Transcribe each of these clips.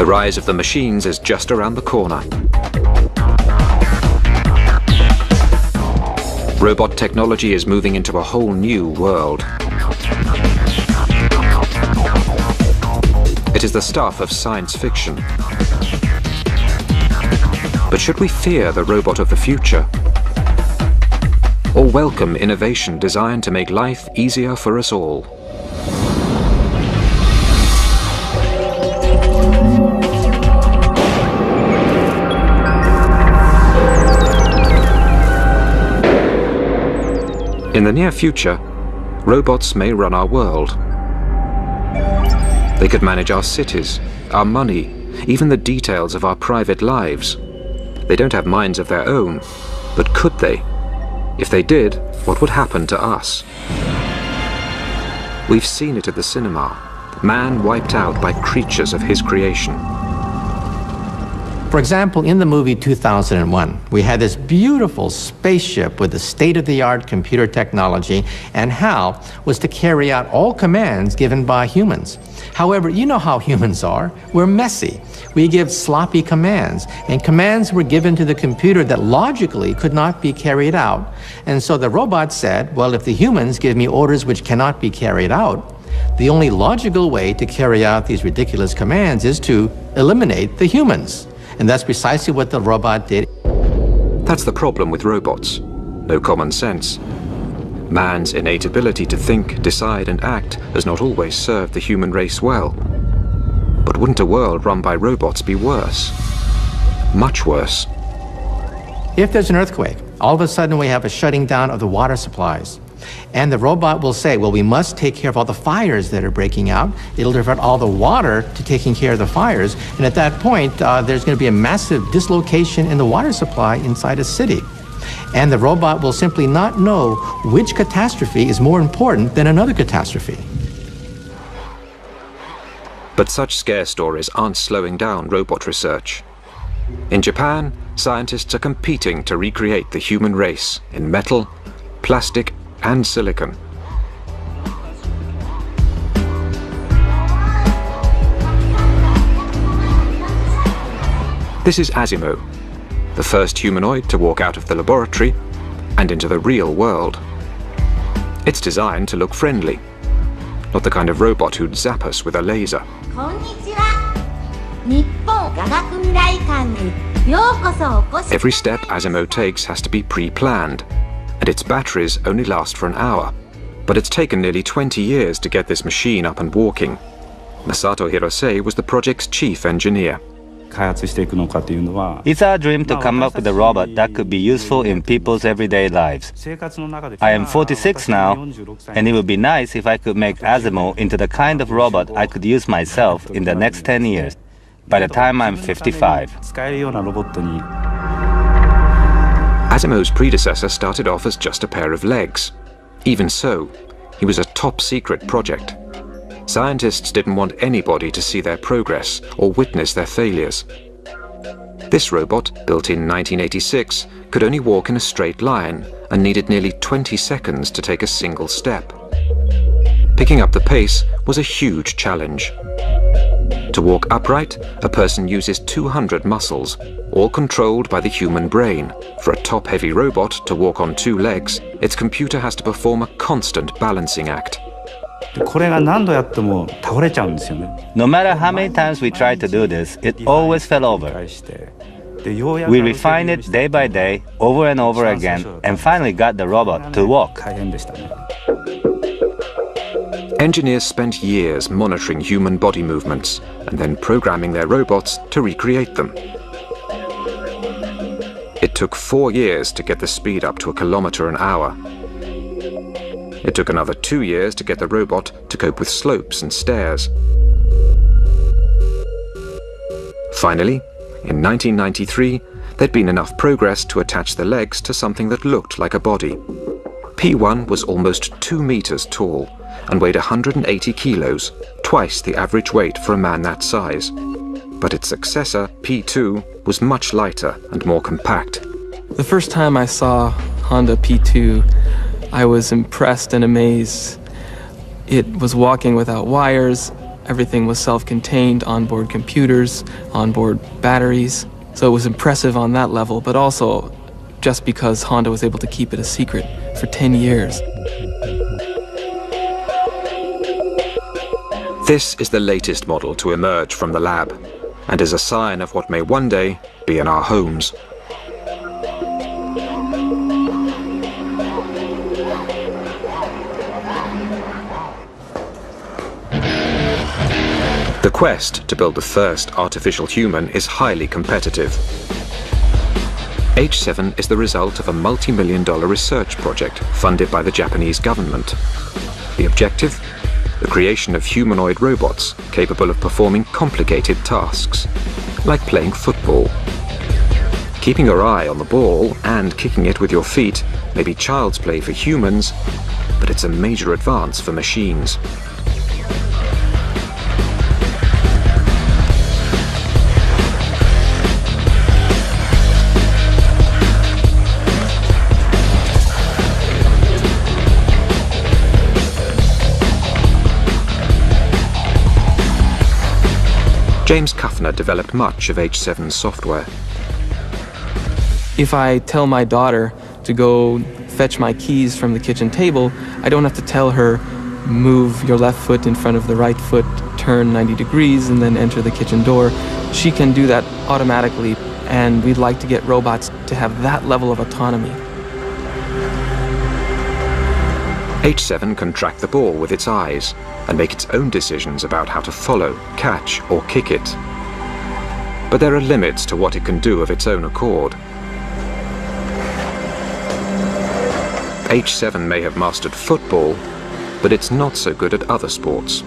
The rise of the machines is just around the corner. Robot technology is moving into a whole new world. It is the stuff of science fiction. But should we fear the robot of the future? Or welcome innovation designed to make life easier for us all? In the near future, robots may run our world. They could manage our cities, our money, even the details of our private lives. They don't have minds of their own, but could they? If they did, what would happen to us? We've seen it at the cinema. Man wiped out by creatures of his creation. For example, in the movie 2001, we had this beautiful spaceship with the state-of-the-art computer technology, and HAL was to carry out all commands given by humans. However, you know how humans are. We're messy. We give sloppy commands, and commands were given to the computer that logically could not be carried out. And so the robot said, well, if the humans give me orders which cannot be carried out, the only logical way to carry out these ridiculous commands is to eliminate the humans. And that's precisely what the robot did. That's the problem with robots. No common sense. Man's innate ability to think, decide, and act has not always served the human race well. But wouldn't a world run by robots be worse? Much worse. If there's an earthquake, all of a sudden we have a shutting down of the water supplies. And the robot will say, well, we must take care of all the fires that are breaking out. It'll divert all the water to taking care of the fires. And at that point, there's going to be a massive dislocation in the water supply inside a city. And the robot will simply not know which catastrophe is more important than another catastrophe. But such scare stories aren't slowing down robot research. In Japan, scientists are competing to recreate the human race in metal, plastic, and silicon. This is Asimo, the first humanoid to walk out of the laboratory and into the real world. It's designed to look friendly, not the kind of robot who'd zap us with a laser. Every step Asimo takes has to be pre-planned, and its batteries only last for an hour. But it's taken nearly 20 years to get this machine up and walking. Masato Hirose was the project's chief engineer. It's our dream to come up with a robot that could be useful in people's everyday lives. I am 46 now, and it would be nice if I could make Asimo into the kind of robot I could use myself in the next 10 years, by the time I'm 55. Asimo's predecessor started off as just a pair of legs. Even so, he was a top-secret project. Scientists didn't want anybody to see their progress or witness their failures. This robot, built in 1986, could only walk in a straight line and needed nearly 20 seconds to take a single step. Picking up the pace was a huge challenge. To walk upright, a person uses 200 muscles, all controlled by the human brain. For a top-heavy robot to walk on two legs, its computer has to perform a constant balancing act. No matter how many times we tried to do this, it always fell over. We refined it day by day, over and over again, and finally got the robot to walk. Engineers spent years monitoring human body movements and then programming their robots to recreate them. It took 4 years to get the speed up to 1 kilometer an hour. It took another 2 years to get the robot to cope with slopes and stairs. Finally, in 1993, there'd been enough progress to attach the legs to something that looked like a body. P1 was almost 2 meters tall and weighed 180 kilos, twice the average weight for a man that size. But its successor, P2, was much lighter and more compact. The first time I saw Honda P2, I was impressed and amazed. It was walking without wires. Everything was self-contained, onboard computers, onboard batteries. So it was impressive on that level, but also just because Honda was able to keep it a secret for 10 years. This is the latest model to emerge from the lab, and is a sign of what may one day be in our homes. The quest to build the first artificial human is highly competitive. H7 is the result of a multi-million-dollar research project funded by the Japanese government. The objective? The creation of humanoid robots capable of performing complicated tasks, like playing football. Keeping your eye on the ball and kicking it with your feet may be child's play for humans, but it's a major advance for machines. James Kuffner developed much of H7's software. If I tell my daughter to go fetch my keys from the kitchen table, I don't have to tell her, move your left foot in front of the right foot, turn 90 degrees, and then enter the kitchen door. She can do that automatically, and we'd like to get robots to have that level of autonomy. H7 can track the ball with its eyes and make its own decisions about how to follow, catch, or kick it. But there are limits to what it can do of its own accord. H7 may have mastered football, but it's not so good at other sports.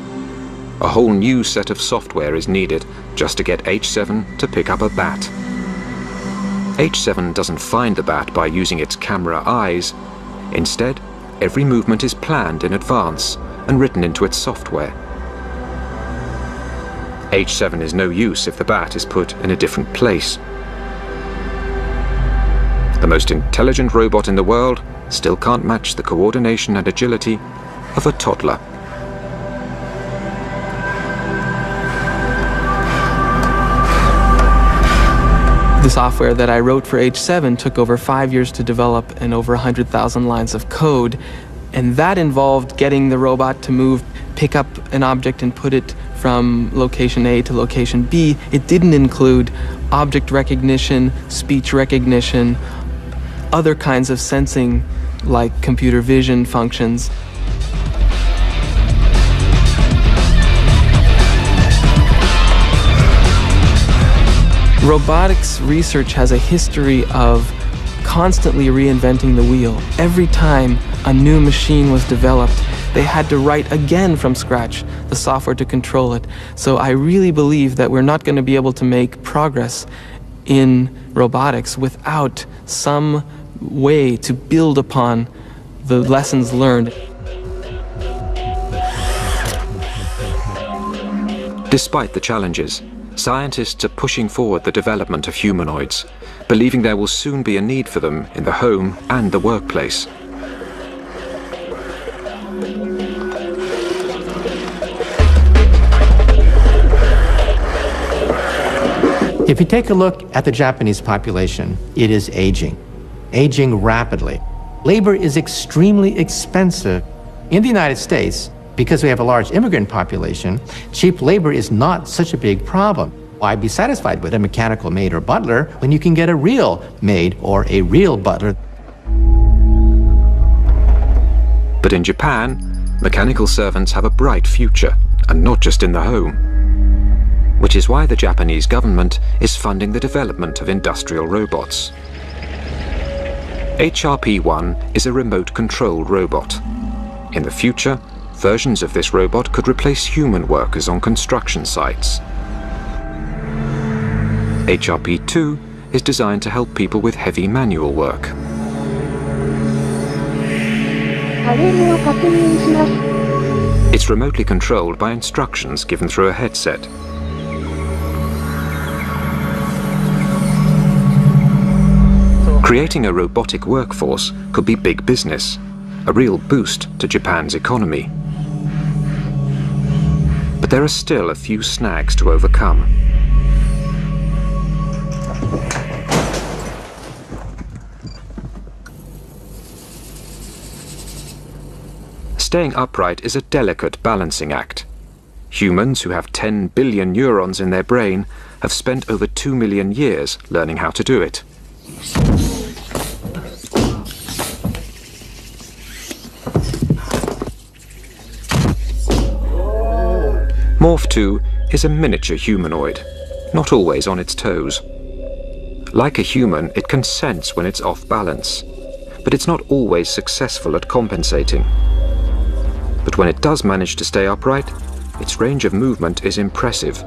A whole new set of software is needed just to get H7 to pick up a bat. H7 doesn't find the bat by using its camera eyes. Instead, every movement is planned in advance and written into its software. H7 is no use if the bat is put in a different place. The most intelligent robot in the world still can't match the coordination and agility of a toddler. The software that I wrote for H7 took over 5 years to develop and over 100,000 lines of code. And that involved getting the robot to move, pick up an object and put it from location A to location B. It didn't include object recognition, speech recognition, other kinds of sensing like computer vision functions. Robotics research has a history of constantly reinventing the wheel. Every time a new machine was developed, they had to write again from scratch the software to control it. So I really believe that we're not going to be able to make progress in robotics without some way to build upon the lessons learned. Despite the challenges, scientists are pushing forward the development of humanoids, believing there will soon be a need for them in the home and the workplace. If you take a look at the Japanese population, it is aging rapidly. Labor is extremely expensive. In the United States, because we have a large immigrant population, cheap labor is not such a big problem. Why be satisfied with a mechanical maid or butler when you can get a real maid or a real butler? But in Japan, mechanical servants have a bright future, and not just in the home. Which is why the Japanese government is funding the development of industrial robots. HRP-1 is a remote-controlled robot. In the future, versions of this robot could replace human workers on construction sites. HRP-2 is designed to help people with heavy manual work. It's remotely controlled by instructions given through a headset. Creating a robotic workforce could be big business, a real boost to Japan's economy. But there are still a few snags to overcome. Staying upright is a delicate balancing act. Humans who have 10 billion neurons in their brain have spent over 2 million years learning how to do it. Morph 2 is a miniature humanoid, not always on its toes. Like a human, it can sense when it's off balance, but it's not always successful at compensating. But when it does manage to stay upright, its range of movement is impressive.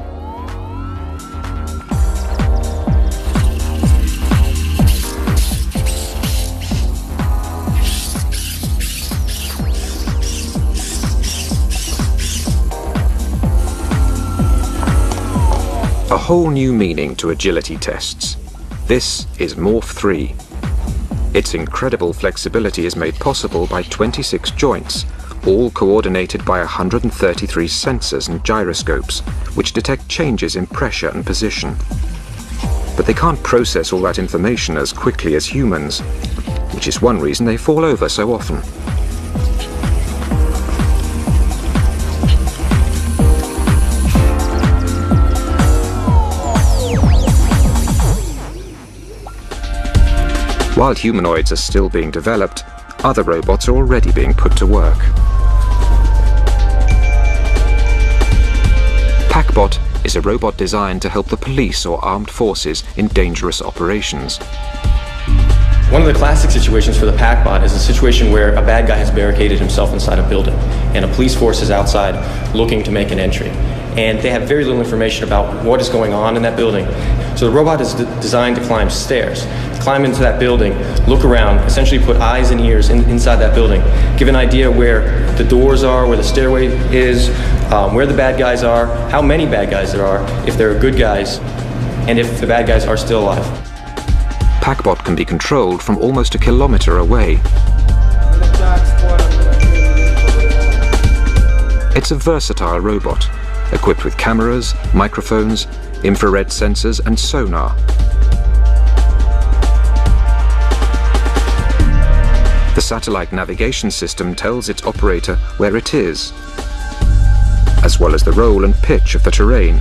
A whole new meaning to agility tests. This is Morph 3. Its incredible flexibility is made possible by 26 joints, all coordinated by 133 sensors and gyroscopes, which detect changes in pressure and position. But they can't process all that information as quickly as humans, which is one reason they fall over so often. While humanoids are still being developed, other robots are already being put to work. PackBot is a robot designed to help the police or armed forces in dangerous operations. One of the classic situations for the PackBot is a situation where a bad guy has barricaded himself inside a building and a police force is outside looking to make an entry. And they have very little information about what is going on in that building. So the robot is designed to climb stairs, climb into that building, look around, essentially put eyes and ears inside that building, give an idea where the doors are, where the stairway is, where the bad guys are, how many bad guys there are, if there are good guys, and if the bad guys are still alive. PackBot can be controlled from almost a kilometer away. It's a versatile robot, equipped with cameras, microphones, infrared sensors and sonar. The satellite navigation system tells its operator where it is, as well as the role and pitch of the terrain.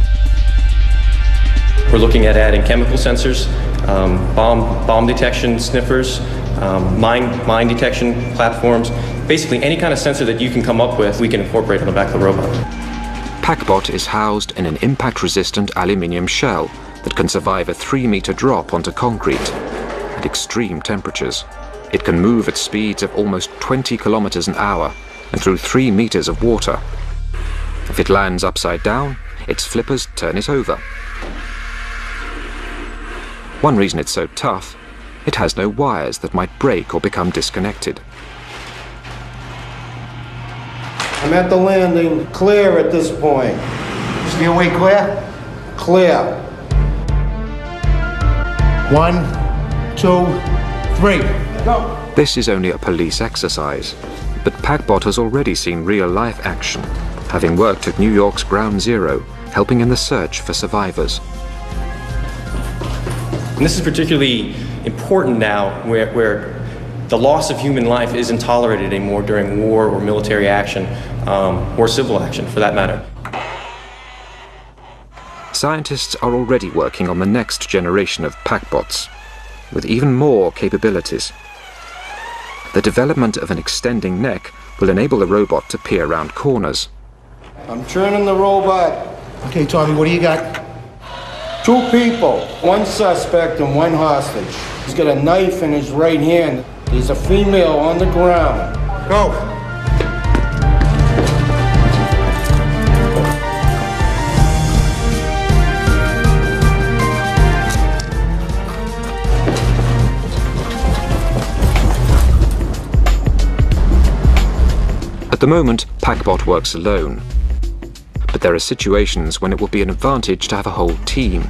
We're looking at adding chemical sensors, bomb detection sniffers, mine detection platforms. Basically any kind of sensor that you can come up with, we can incorporate on the back of the robot. PackBot is housed in an impact-resistant aluminium shell that can survive a 3-meter drop onto concrete at extreme temperatures. It can move at speeds of almost 20 kilometers an hour and through 3 meters of water. If it lands upside down, its flippers turn it over. One reason it's so tough, it has no wires that might break or become disconnected. I'm at the landing, clear at this point. Stairway clear? Clear. 1, 2, 3. Go. This is only a police exercise, but PackBot has already seen real-life action, having worked at New York's Ground Zero, helping in the search for survivors. And this is particularly important now where the loss of human life isn't tolerated anymore during war or military action, or civil action for that matter. Scientists are already working on the next generation of PackBots, with even more capabilities. The development of an extending neck will enable the robot to peer around corners. I'm turning the robot. Okay, Tommy, what do you got? 2 people, 1 suspect and 1 hostage. He's got a knife in his right hand. There's a female on the ground. Go. At the moment, PackBot works alone. But there are situations when it will be an advantage to have a whole team.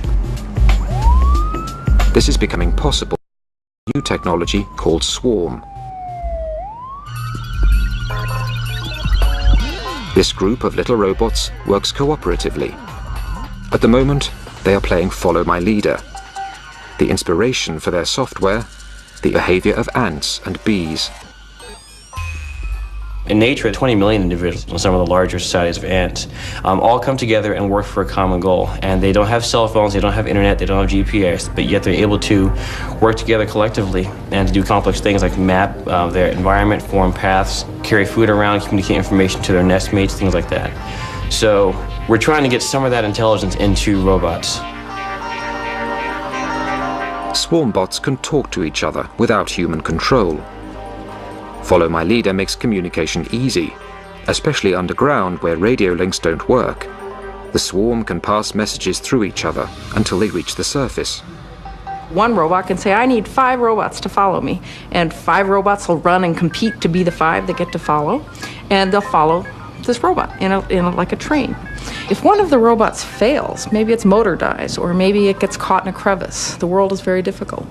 This is becoming possible with new technology called Swarm. This group of little robots works cooperatively. At the moment, they are playing Follow My Leader. The inspiration for their software, the behavior of ants and bees. In nature, 20 million individuals in some of the larger societies of ants all come together and work for a common goal. And they don't have cell phones, they don't have internet, they don't have GPS, but yet they're able to work together collectively and to do complex things like map their environment, form paths, carry food around, communicate information to their nest mates, things like that. So we're trying to get some of that intelligence into robots. Swarm bots can talk to each other without human control. Follow My Leader makes communication easy, especially underground where radio links don't work. The swarm can pass messages through each other until they reach the surface. One robot can say, I need 5 robots to follow me, and 5 robots will run and compete to be the 5 that get to follow, and they'll follow this robot like a train. If one of the robots fails, maybe its motor dies, or maybe it gets caught in a crevice, the world is very difficult.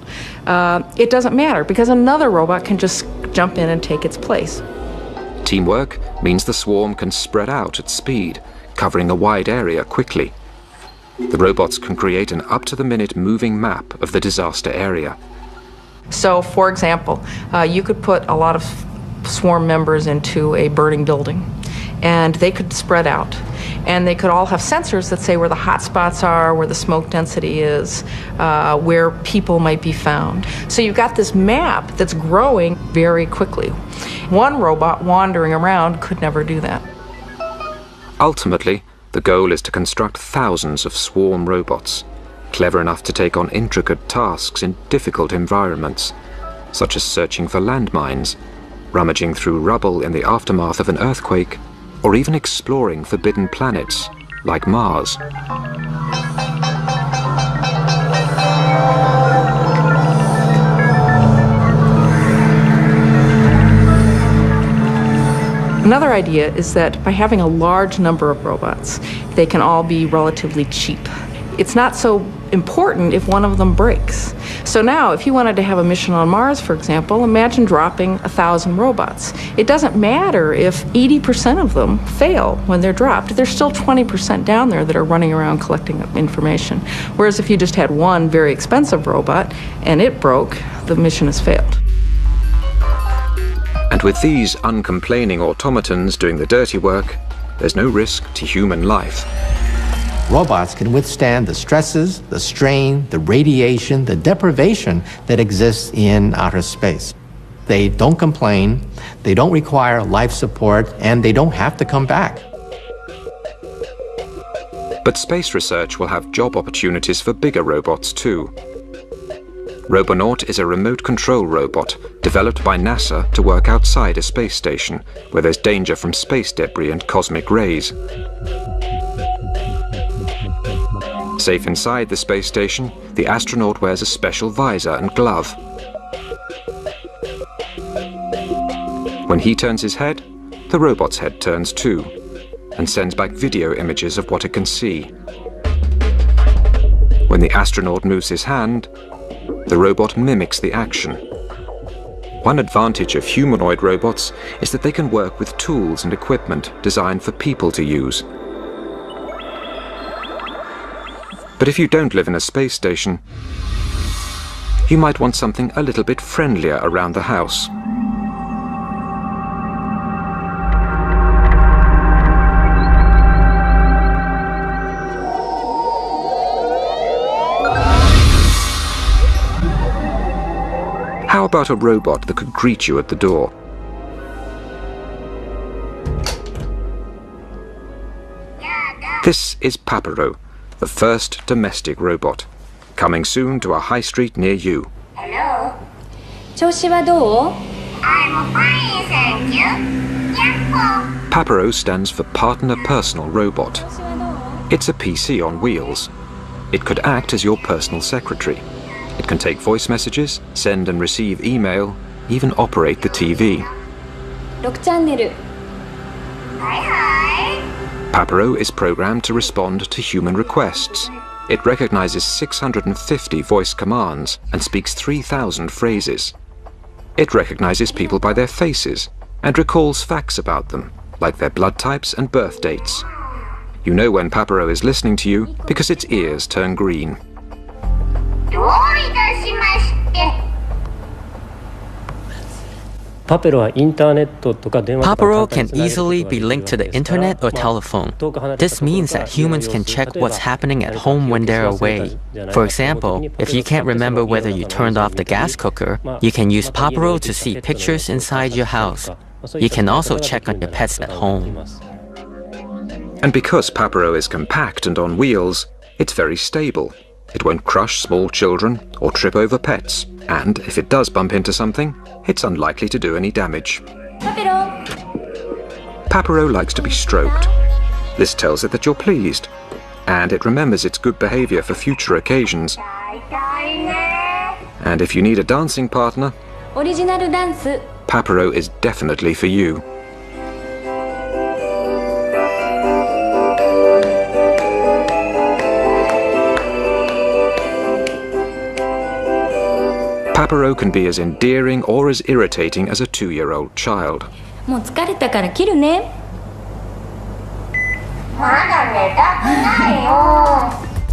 It doesn't matter, because another robot can just jump in and take its place. Teamwork means the swarm can spread out at speed, covering a wide area quickly. The robots can create an up-to-the-minute moving map of the disaster area. So, for example, you could put a lot of swarm members into a burning building, and they could spread out. And they could all have sensors that say where the hot spots are, where the smoke density is, where people might be found. So you've got this map that's growing very quickly. One robot wandering around could never do that. Ultimately, the goal is to construct thousands of swarm robots, clever enough to take on intricate tasks in difficult environments, such as searching for landmines, rummaging through rubble in the aftermath of an earthquake, or even exploring forbidden planets, like Mars. Another idea is that by having a large number of robots, they can all be relatively cheap. It's not so important if one of them breaks. So now, if you wanted to have a mission on Mars, for example, imagine dropping 1,000 robots. It doesn't matter if 80% of them fail when they're dropped. There's still 20% down there that are running around collecting information. Whereas if you just had one very expensive robot and it broke, the mission has failed. And with these uncomplaining automatons doing the dirty work, there's no risk to human life. Robots can withstand the stresses, the strain, the radiation, the deprivation that exists in outer space. They don't complain, they don't require life support, and they don't have to come back. But space research will have job opportunities for bigger robots too. Robonaut is a remote control robot developed by NASA to work outside a space station where there's danger from space debris and cosmic rays. Safe inside the space station, the astronaut wears a special visor and glove. When he turns his head, the robot's head turns too, and sends back video images of what it can see. When the astronaut moves his hand, the robot mimics the action. One advantage of humanoid robots is that they can work with tools and equipment designed for people to use. But if you don't live in a space station, you might want something a little bit friendlier around the house. How about a robot that could greet you at the door? This is Papero, the first domestic robot, coming soon to a high street near you. Hello. 調子はどう? I'm fine, thank you. Yahoo! Papero stands for Partner Personal Robot. It's a PC on wheels. It could act as your personal secretary. It can take voice messages, send and receive email, even operate the TV. 6チャンネル. Hi, hi. Papero is programmed to respond to human requests. It recognizes 650 voice commands and speaks 3,000 phrases. It recognizes people by their faces and recalls facts about them, like their blood types and birth dates. You know when Papero is listening to you because its ears turn green. Papero can easily be linked to the internet or telephone. This means that humans can check what's happening at home when they're away. For example, if you can't remember whether you turned off the gas cooker, you can use Papero to see pictures inside your house. You can also check on your pets at home. And because Papero is compact and on wheels, it's very stable. It won't crush small children or trip over pets. And if it does bump into something, it's unlikely to do any damage. Papero likes to be stroked. This tells it that you're pleased, and it remembers its good behavior for future occasions. And if you need a dancing partner, Papero is definitely for you. Papero can be as endearing or as irritating as a 2-year-old child.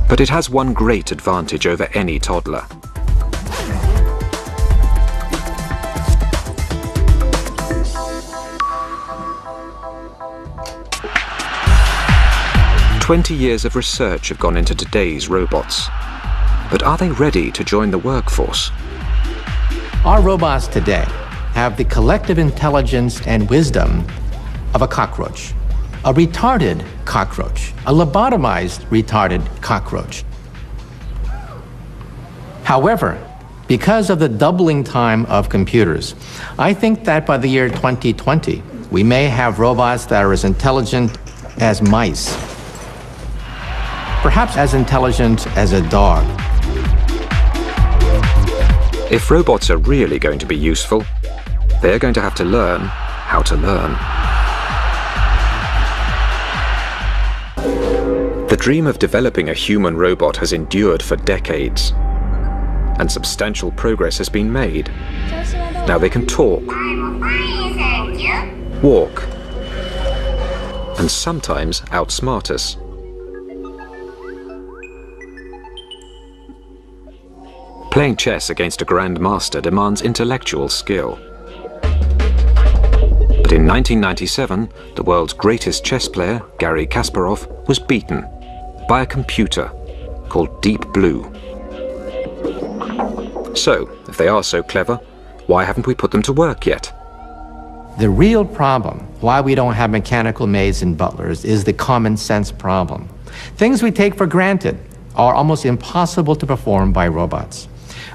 But it has one great advantage over any toddler. "20 years of research have gone into today's robots. But are they ready to join the workforce? Our robots today have the collective intelligence and wisdom of a cockroach, a retarded cockroach, a lobotomized retarded cockroach. However, because of the doubling time of computers, I think that by the year 2020, we may have robots that are as intelligent as mice, perhaps as intelligent as a dog. If robots are really going to be useful, they're going to have to learn how to learn. The dream of developing a human robot has endured for decades, and substantial progress has been made. Now they can talk, walk, and sometimes outsmart us. Playing chess against a grandmaster demands intellectual skill. But in 1997, the world's greatest chess player, Garry Kasparov, was beaten by a computer called Deep Blue. So, if they are so clever, why haven't we put them to work yet? The real problem, why we don't have mechanical maids and butlers, is the common sense problem. Things we take for granted are almost impossible to perform by robots.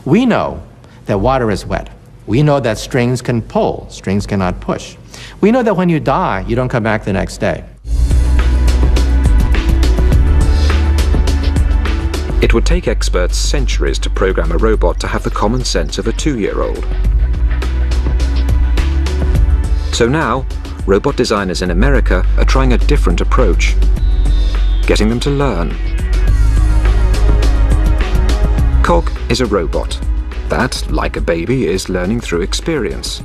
We know that water is wet. We know that strings can pull, strings cannot push. We know that when you die, you don't come back the next day. It would take experts centuries to program a robot to have the common sense of a 2-year-old. So now, robot designers in America are trying a different approach, getting them to learn. Cog is a robot that, like a baby, is learning through experience.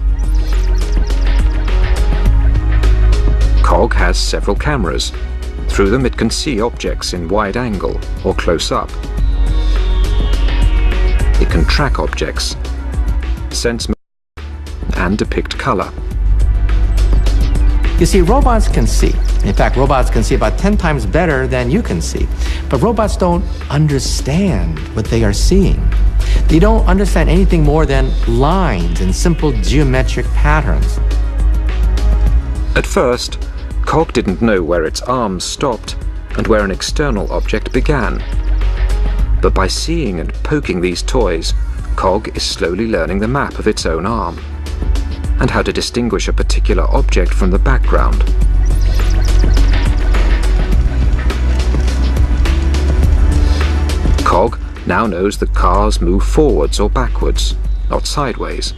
Cog has several cameras. Through them it can see objects in wide angle or close up. It can track objects, sense and depict color. You see, robots can see. In fact, robots can see about 10 times better than you can see. But robots don't understand what they are seeing. They don't understand anything more than lines and simple geometric patterns. At first, Cog didn't know where its arms stopped and where an external object began. But by seeing and poking these toys, Cog is slowly learning the map of its own arm and how to distinguish a particular object from the background. Cog now knows that cars move forwards or backwards, not sideways.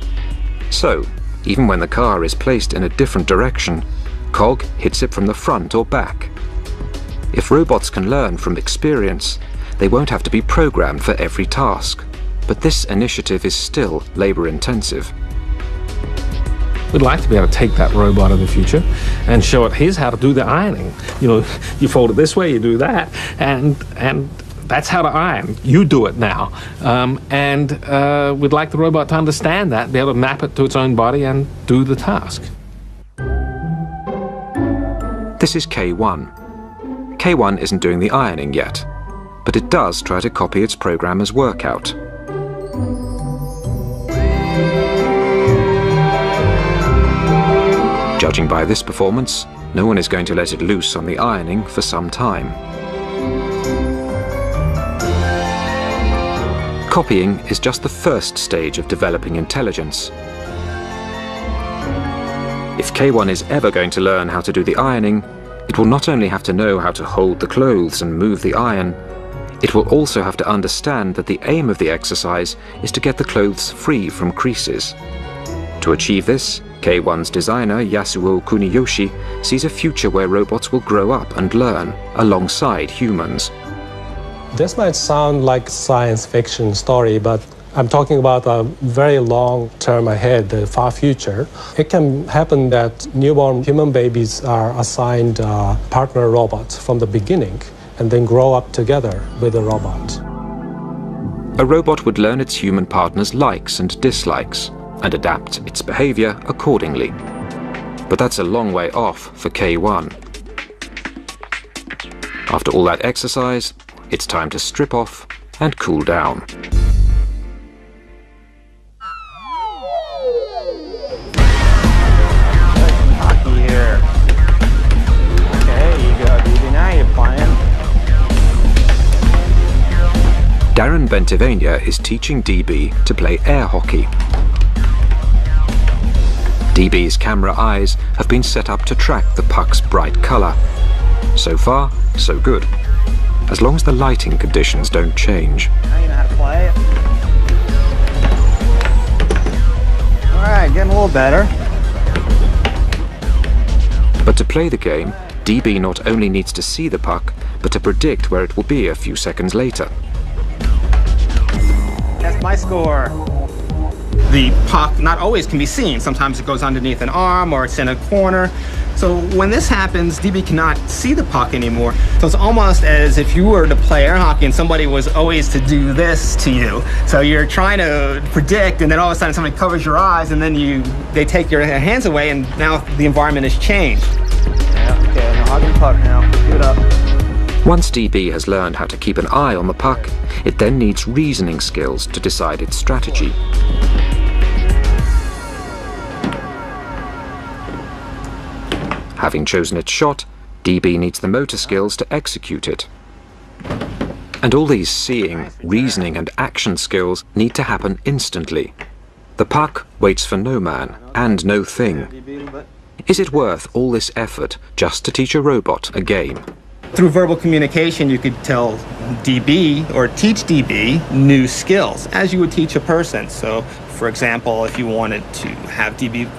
So, even when the car is placed in a different direction, Cog hits it from the front or back. If robots can learn from experience, they won't have to be programmed for every task. But this initiative is still labor-intensive. We'd like to be able to take that robot of the future and show it, here's how to do the ironing. You know, you fold it this way, you do that, and that's how to iron. You do it now. We'd like the robot to understand that, be able to map it to its own body and do the task. This is K1. K1 isn't doing the ironing yet, but it does try to copy its programmer's workout. Judging by this performance, no one is going to let it loose on the ironing for some time. Copying is just the first stage of developing intelligence. If K1 is ever going to learn how to do the ironing, it will not only have to know how to hold the clothes and move the iron, it will also have to understand that the aim of the exercise is to get the clothes free from creases. To achieve this, K1's designer, Yasuo Kuniyoshi, sees a future where robots will grow up and learn alongside humans. This might sound like a science fiction story, but I'm talking about a very long term ahead, the far future. It can happen that newborn human babies are assigned partner robots from the beginning and then grow up together with a robot. A robot would learn its human partner's likes and dislikes and adapt its behavior accordingly. But that's a long way off for K1. After all that exercise, it's time to strip off and cool down. Here. Okay, you go, DB. Now you're playing. Darren Bentivegna is teaching DB to play air hockey. DB's camera eyes have been set up to track the puck's bright colour. So far, so good. As long as the lighting conditions don't change. Now you know how to play it. Alright, getting a little better. But to play the game, DB not only needs to see the puck, but to predict where it will be a few seconds later. That's my score. The puck not always can be seen. Sometimes it goes underneath an arm or it's in a corner. So when this happens, DB cannot see the puck anymore. So it's almost as if you were to play air hockey and somebody was always to do this to you. So you're trying to predict, and then all of a sudden somebody covers your eyes, and then they take your hands away, and now the environment has changed. Yeah, okay, now hug the puck now. Give it up. Once DB has learned how to keep an eye on the puck, it then needs reasoning skills to decide its strategy. Having chosen its shot, DB needs the motor skills to execute it. And all these seeing, reasoning and action skills need to happen instantly. The puck waits for no man and no thing. Is it worth all this effort just to teach a robot a game? Through verbal communication, you could tell DB or teach DB new skills as you would teach a person. So, for example, if you wanted to have DB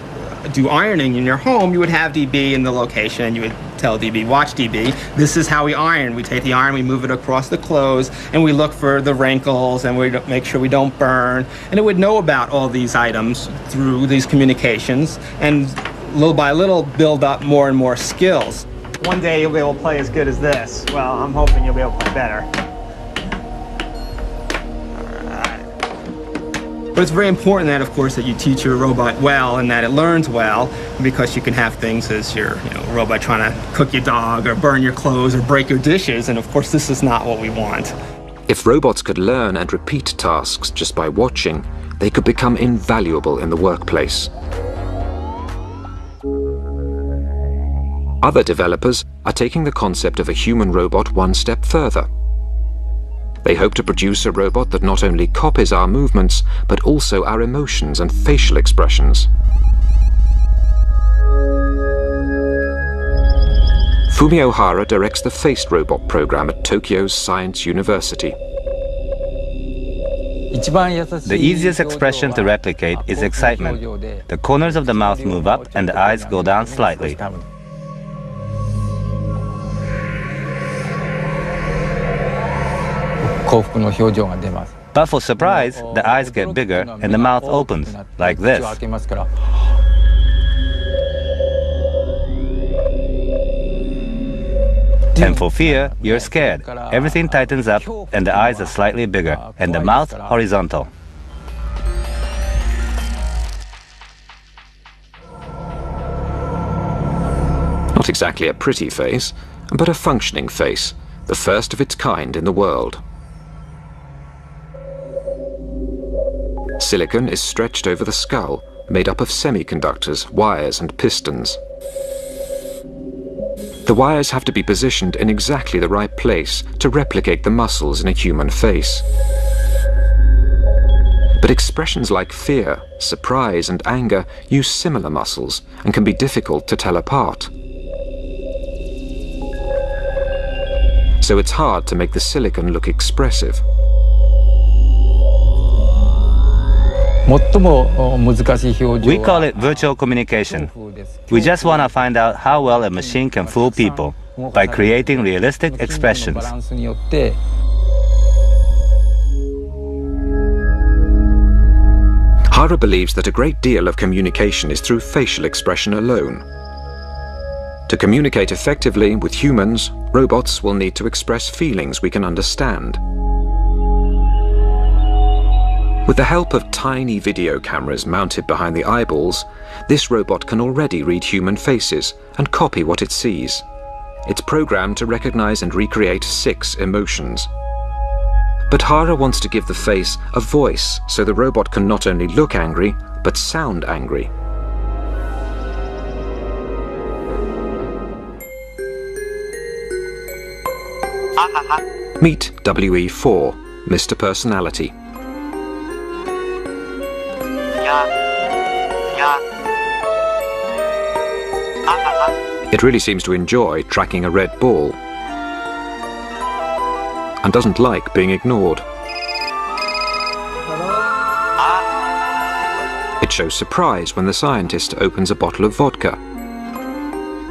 do ironing in your home, you would have DB in the location and you would tell DB, watch DB, this is how we iron. We take the iron, we move it across the clothes, and we look for the wrinkles and we make sure we don't burn. And it would know about all these items through these communications and little by little build up more and more skills. One day you'll be able to play as good as this. Well, I'm hoping you'll be able to play better. But it's very important that, of course, that you teach your robot well and that it learns well, because you can have things as your robot trying to cook your dog or burn your clothes or break your dishes, and of course this is not what we want. If robots could learn and repeat tasks just by watching, they could become invaluable in the workplace. Other developers are taking the concept of a human robot one step further. They hope to produce a robot that not only copies our movements, but also our emotions and facial expressions. Fumio Hara directs the Faced Robot program at Tokyo's Science University. The easiest expression to replicate is excitement. The corners of the mouth move up and the eyes go down slightly. But for surprise, the eyes get bigger and the mouth opens, like this. And for fear, you're scared. Everything tightens up, and the eyes are slightly bigger, and the mouth horizontal. Not exactly a pretty face, but a functioning face, the first of its kind in the world. Silicon is stretched over the skull, made up of semiconductors, wires and pistons. The wires have to be positioned in exactly the right place to replicate the muscles in a human face. But expressions like fear, surprise and anger use similar muscles and can be difficult to tell apart. So it's hard to make the silicon look expressive. We call it virtual communication. We just want to find out how well a machine can fool people by creating realistic expressions. Hara believes that a great deal of communication is through facial expression alone. To communicate effectively with humans, robots will need to express feelings we can understand. With the help of tiny video cameras mounted behind the eyeballs, this robot can already read human faces and copy what it sees. It's programmed to recognize and recreate 6 emotions. But Hara wants to give the face a voice so the robot can not only look angry, but sound angry. Meet WE4, Mr. Personality. It really seems to enjoy tracking a red ball and doesn't like being ignored. It shows surprise when the scientist opens a bottle of vodka,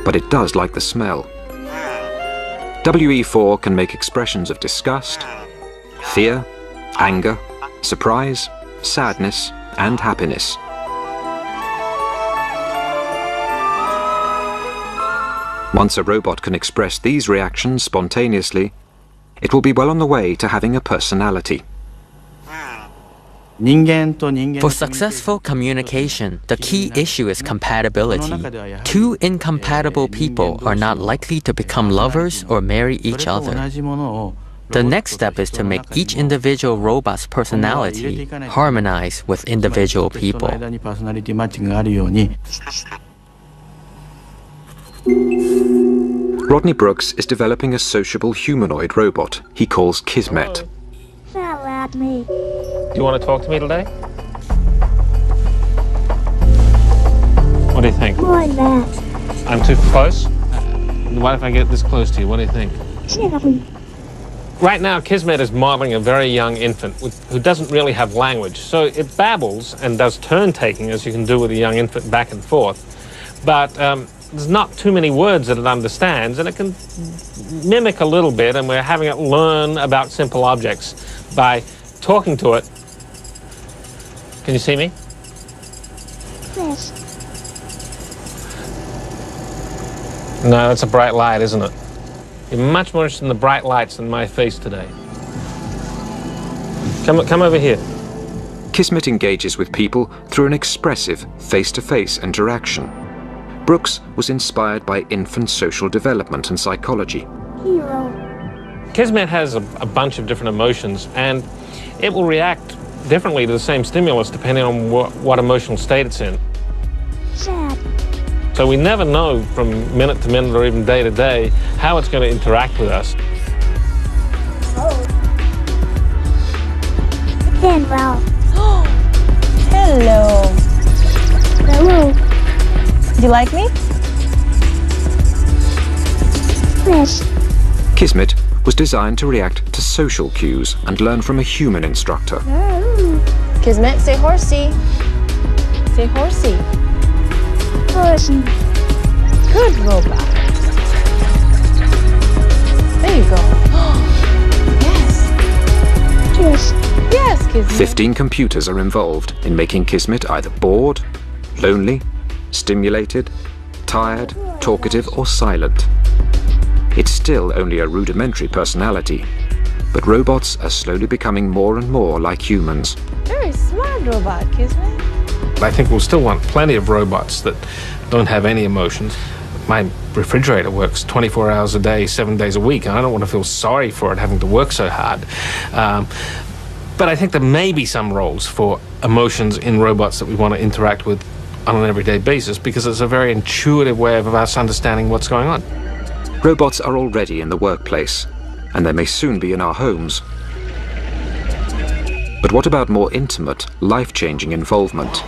but it does like the smell. WE4 can make expressions of disgust, fear, anger, surprise, sadness, and happiness. Once a robot can express these reactions spontaneously, it will be well on the way to having a personality. For successful communication, the key issue is compatibility. 2 incompatible people are not likely to become lovers or marry each other. The next step is to make each individual robot's personality harmonize with individual people. Rodney Brooks is developing a sociable humanoid robot he calls Kismet. Do you want to talk to me today? What do you think? More than that. I'm too close? What if I get this close to you? What do you think? Right now, Kismet is modeling a very young infant who doesn't really have language. So it babbles and does turn-taking, as you can do with a young infant, back and forth. But there's not too many words that it understands, and it can mimic a little bit, and we're having it learn about simple objects by talking to it. Can you see me? Yes. No, that's a bright light, isn't it? You're much more interested in the bright lights than my face today. Come over here. Kismet engages with people through an expressive face-to-face interaction. Brooks was inspired by infant social development and psychology. Hero. Kismet has a bunch of different emotions, and it will react differently to the same stimulus depending on what emotional state it's in. Sad. So we never know from minute to minute or even day to day how it's going to interact with us. Then well. Hello. Hello. Do you like me? Yes. Kismet was designed to react to social cues and learn from a human instructor. Kismet, say horsey. Say horsey. Horsey. Good robot. There you go. Yes. Yes. Yes, Kismet. 15 computers are involved in making Kismet either bored, lonely, stimulated, tired, talkative, or silent. It's still only a rudimentary personality, but robots are slowly becoming more and more like humans. Very smart robot, Kismet. I think we'll still want plenty of robots that don't have any emotions. My refrigerator works 24 hours a day, 7 days a week, and I don't want to feel sorry for it having to work so hard. But I think there may be some roles for emotions in robots that we want to interact with on an everyday basis, because it's a very intuitive way of us understanding what's going on. Robots are already in the workplace, and they may soon be in our homes. But what about more intimate, life-changing involvement?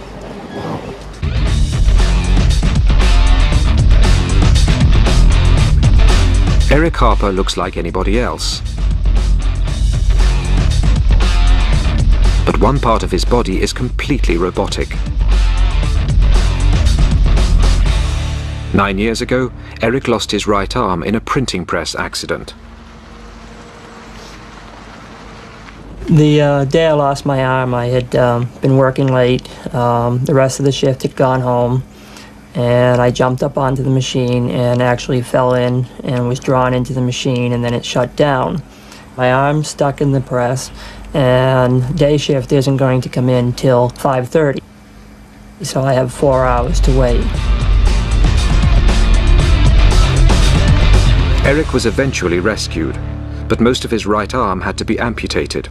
Eric Harper looks like anybody else. But one part of his body is completely robotic. 9 years ago, Eric lost his right arm in a printing press accident. The day I lost my arm, I had been working late. The rest of the shift had gone home, and I jumped up onto the machine and actually fell in and was drawn into the machine, and then it shut down. My arm's stuck in the press, and day shift isn't going to come in till 5:30. So I have 4 hours to wait. Eric was eventually rescued, but most of his right arm had to be amputated.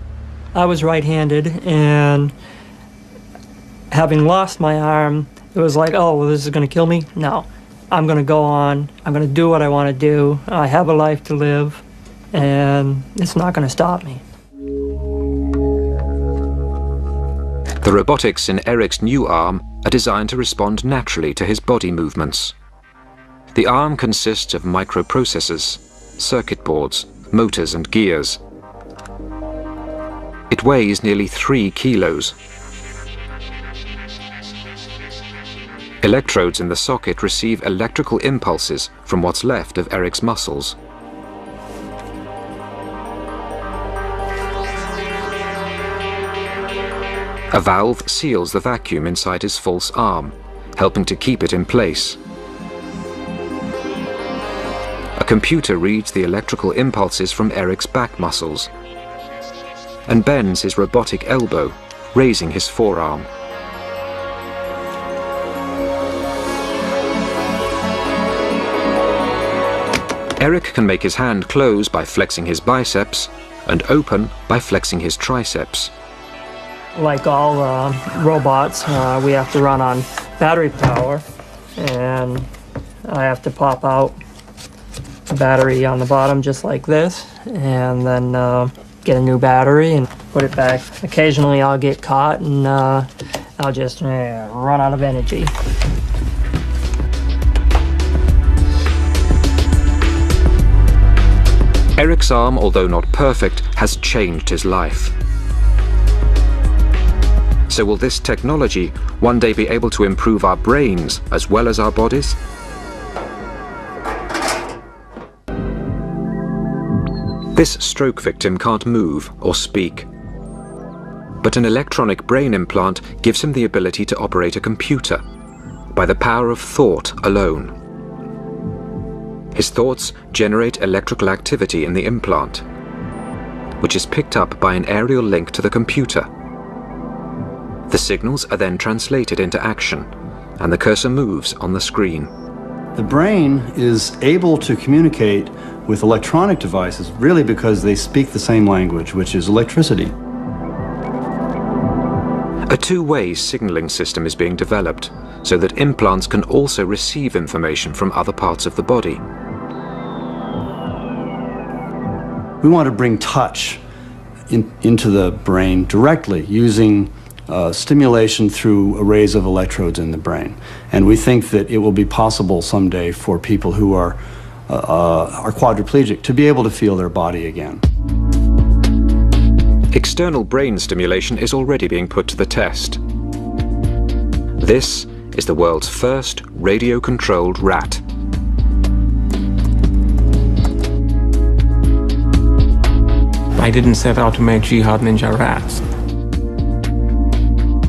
I was right-handed, and having lost my arm, it was like, oh, well, this is going to kill me? No. I'm going to go on. I'm going to do what I want to do. I have a life to live, and it's not going to stop me. The robotics in Eric's new arm are designed to respond naturally to his body movements. The arm consists of microprocessors, circuit boards, motors and gears. It weighs nearly 3 kilos. Electrodes in the socket receive electrical impulses from what's left of Eric's muscles. A valve seals the vacuum inside his false arm, helping to keep it in place. A computer reads the electrical impulses from Eric's back muscles and bends his robotic elbow, raising his forearm. Eric can make his hand close by flexing his biceps and open by flexing his triceps. Like all robots, we have to run on battery power, and I have to pop out the battery on the bottom just like this, and then get a new battery and put it back. Occasionally I'll get caught and I'll just run out of energy. Eric's arm, although not perfect, has changed his life. So will this technology one day be able to improve our brains as well as our bodies? This stroke victim can't move or speak, but an electronic brain implant gives him the ability to operate a computer by the power of thought alone. His thoughts generate electrical activity in the implant, which is picked up by an aerial link to the computer. The signals are then translated into action, and the cursor moves on the screen. The brain is able to communicate with electronic devices really because they speak the same language, which is electricity. A two-way signaling system is being developed so that implants can also receive information from other parts of the body. We want to bring touch into the brain directly using stimulation through arrays of electrodes in the brain. And we think that it will be possible someday for people who are quadriplegic to be able to feel their body again. External brain stimulation is already being put to the test. This is the world's first radio-controlled rat. I didn't set out to make Jihad Ninja rats.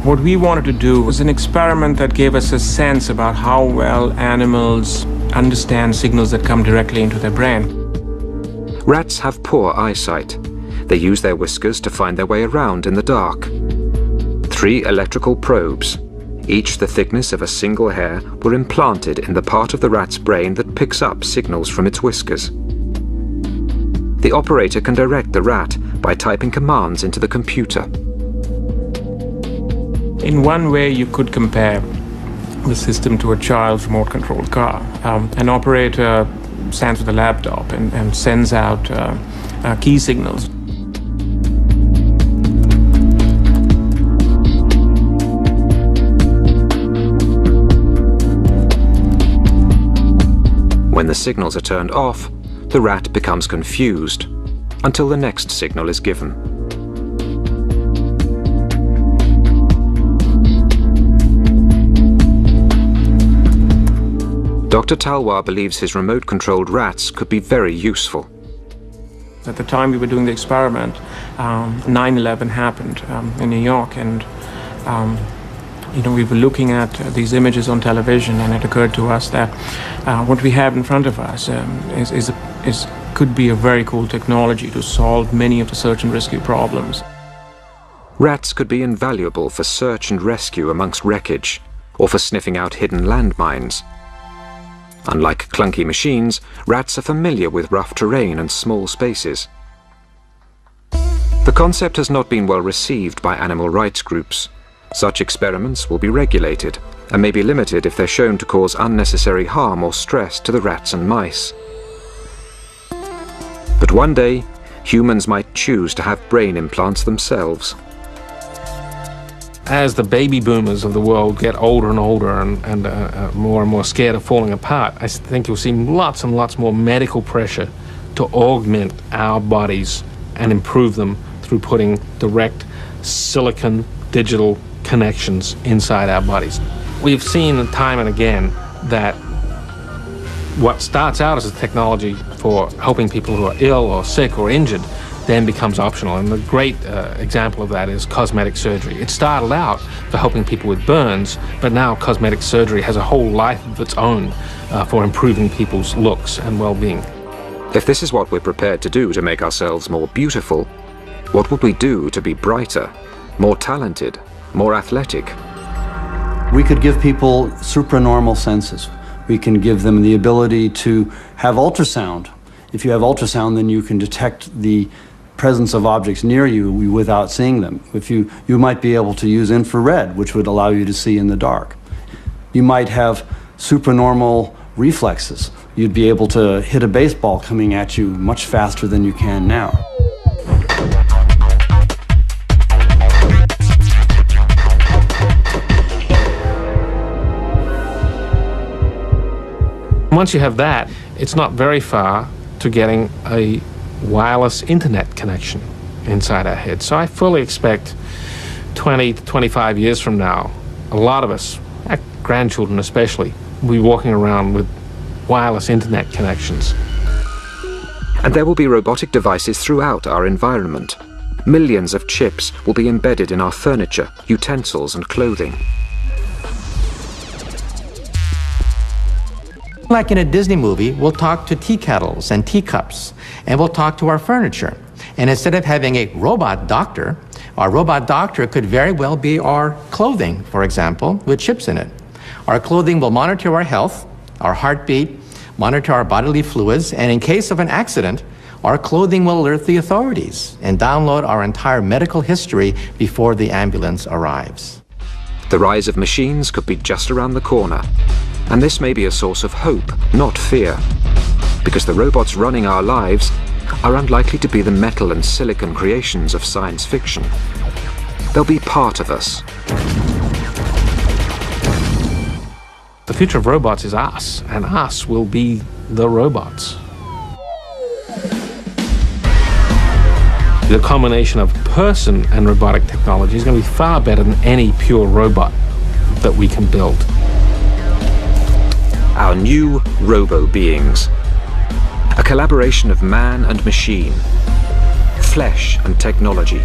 What we wanted to do was an experiment that gave us a sense about how well animals understand signals that come directly into their brain. Rats have poor eyesight. They use their whiskers to find their way around in the dark. 3 electrical probes, each the thickness of a single hair, were implanted in the part of the rat's brain that picks up signals from its whiskers. The operator can direct the rat by typing commands into the computer. In one way, you could compare the system to a child's remote-controlled car. An operator stands with a laptop and sends out key signals. When the signals are turned off, the rat becomes confused until the next signal is given. Dr. Talwar believes his remote-controlled rats could be very useful. At the time we were doing the experiment, 9/11 happened in New York, and we were looking at these images on television, and it occurred to us that what we have in front of us could be a very cool technology to solve many of the search and rescue problems. Rats could be invaluable for search and rescue amongst wreckage, or for sniffing out hidden landmines. Unlike clunky machines, rats are familiar with rough terrain and small spaces. The concept has not been well received by animal rights groups. Such experiments will be regulated and may be limited if they're shown to cause unnecessary harm or stress to the rats and mice. But one day, humans might choose to have brain implants themselves. As the baby boomers of the world get older and older and more scared of falling apart, I think you'll see lots and lots more medical pressure to augment our bodies and improve them through putting direct silicon digital connections inside our bodies. We've seen time and again that what starts out as a technology for helping people who are ill or sick or injured then becomes optional. And the great example of that is cosmetic surgery. It started out for helping people with burns, but now cosmetic surgery has a whole life of its own for improving people's looks and well-being. If this is what we're prepared to do to make ourselves more beautiful, what would we do to be brighter, more talented, more athletic? We could give people supranormal senses. We can give them the ability to have ultrasound. If you have ultrasound, then you can detect the presence of objects near you without seeing them. You might be able to use infrared, which would allow you to see in the dark. You might have supranormal reflexes. You'd be able to hit a baseball coming at you much faster than you can now. Once you have that, it's not very far to getting a wireless internet connection inside our head. So I fully expect 20 to 25 years from now, a lot of us, our grandchildren especially, will be walking around with wireless internet connections. And there will be robotic devices throughout our environment. Millions of chips will be embedded in our furniture, utensils and clothing. Like in a Disney movie, we'll talk to tea kettles and teacups, and we'll talk to our furniture. And instead of having a robot doctor, our robot doctor could very well be our clothing, for example, with chips in it. Our clothing will monitor our health, our heartbeat, monitor our bodily fluids, and in case of an accident, our clothing will alert the authorities and download our entire medical history before the ambulance arrives. The rise of machines could be just around the corner. And this may be a source of hope, not fear, because the robots running our lives are unlikely to be the metal and silicon creations of science fiction. They'll be part of us. The future of robots is us, and us will be the robots. The combination of person and robotic technology is going to be far better than any pure robot that we can build. Our new robo-beings. A collaboration of man and machine, flesh and technology.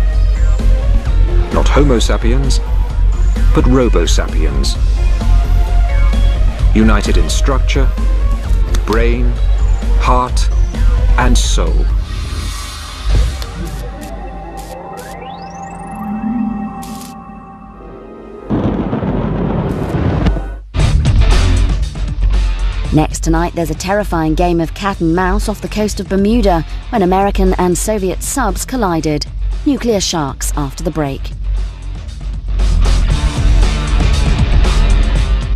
Not Homo sapiens, but Robo sapiens. United in structure, brain, heart, and soul. Next tonight, there's a terrifying game of cat and mouse off the coast of Bermuda when American and Soviet subs collided. Nuclear sharks after the break.